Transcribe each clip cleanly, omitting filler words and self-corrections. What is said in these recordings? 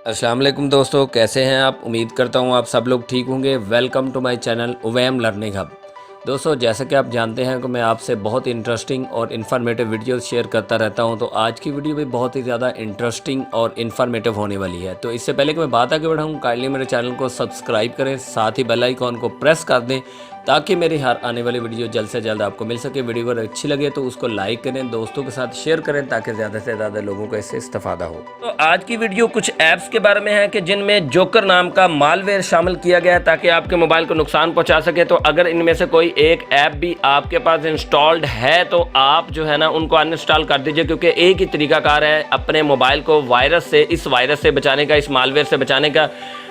अस्सलाम वालेकुम दोस्तों, कैसे हैं आप। उम्मीद करता हूं आप सब लोग ठीक होंगे। वेलकम टू माय चैनल उवैम लर्निंग हब। दोस्तों, जैसा कि आप जानते हैं कि मैं आपसे बहुत इंटरेस्टिंग और इन्फॉर्मेटिव वीडियोस शेयर करता रहता हूं, तो आज की वीडियो भी बहुत ही ज़्यादा इंटरेस्टिंग और इन्फॉर्मेटिव होने वाली है। तो इससे पहले कि मैं बात आगे बढ़ाऊँ, काइंडली मेरे चैनल को सब्सक्राइब करें, साथ ही बेल आइकॉन को प्रेस कर दें ताकि मेरी हर आने वाली वीडियो जल्द से जल्द आपको मिल सके। वीडियो अगर अच्छी लगे तो उसको लाइक करें, दोस्तों के साथ शेयर करें ताकि ज़्यादा से ज़्यादा लोगों को इससे इस्तेफादा हो। तो आज की वीडियो कुछ ऐप्स के बारे में है कि जिनमें जोकर नाम का मालवेयर शामिल किया गया है ताकि आपके मोबाइल को नुकसान पहुंचा सके। तो अगर इनमें से कोई एक ऐप भी आपके पास इंस्टॉल्ड है तो आप जो है ना उनको अनइंस्टॉल कर दीजिए, क्योंकि एक ही तरीकाकार है अपने मोबाइल को इस वायरस से बचाने का, इस मालवेयर से बचाने का।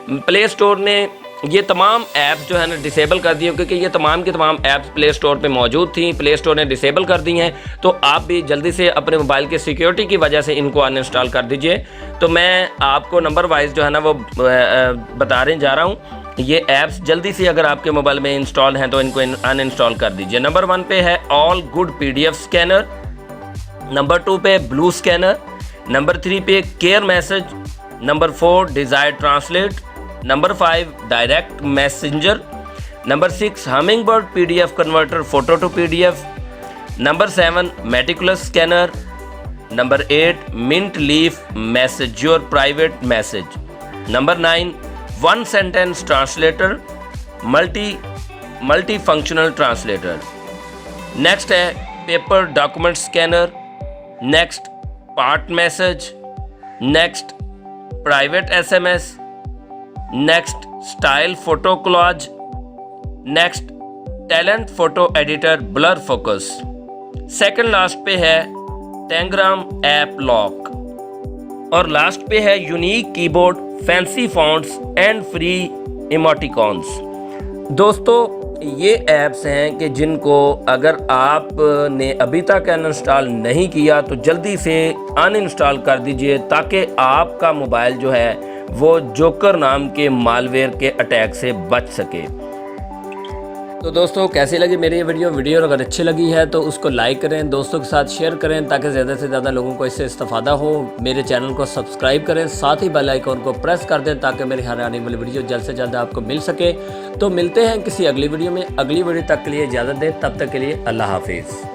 प्ले स्टोर ने ये तमाम ऐप्स जो है ना डिसेबल कर दी है, क्योंकि ये तमाम की तमाम ऐप्स प्ले स्टोर पे मौजूद थी, प्ले स्टोर ने डिसेबल कर दी हैं। तो आप भी जल्दी से अपने मोबाइल की सिक्योरिटी की वजह से इनको अनइंस्टॉल कर दीजिए। तो मैं आपको नंबर वाइज जो है ना वो बताने जा रहा हूँ। ये ऐप्स जल्दी से अगर आपके मोबाइल में इंस्टॉल हैं तो इनको अनइंस्टॉल कर दीजिए। नंबर 1 पे है all good PDF scanner, number 2 पे ब्लू स्कैनर, नंबर 3 पे care message, number 4 desire translate, number 5 direct messenger, number 6 hummingbird PDF converter photo to PDF, number 7 meticulous scanner, number 8 mint leaf मैसेज्योर private message, number 9 one sentence translator multi functional translator. Next है paper document scanner, next part message, next private SMS, next style photo collage, next talent photo editor blur focus. Second last पे है टेंग्राम app lock, और last पे है unique keyboard, fancy fonts and free emoticons. दोस्तों, ये apps हैं कि जिनको अगर आपने अभी तक अनइंस्टॉल नहीं किया तो जल्दी से अनइंस्टॉल कर दीजिए ताकि आपका मोबाइल जो है वो जोकर नाम के मालवेयर के अटैक से बच सके। तो दोस्तों, कैसी लगी मेरी ये वीडियो अगर अच्छी लगी है तो उसको लाइक करें, दोस्तों के साथ शेयर करें ताकि ज़्यादा से ज़्यादा लोगों को इससे इस्तेफादा हो। मेरे चैनल को सब्सक्राइब करें, साथ ही बेल आइकॉन को प्रेस कर दें ताकि मेरी हर आने वाली वीडियो जल्द से जल्द आपको मिल सके। तो मिलते हैं किसी अगली वीडियो में। अगली वीडियो तक के लिए इजाज़त दें, तब तक के लिए अल्लाह हाफिज़।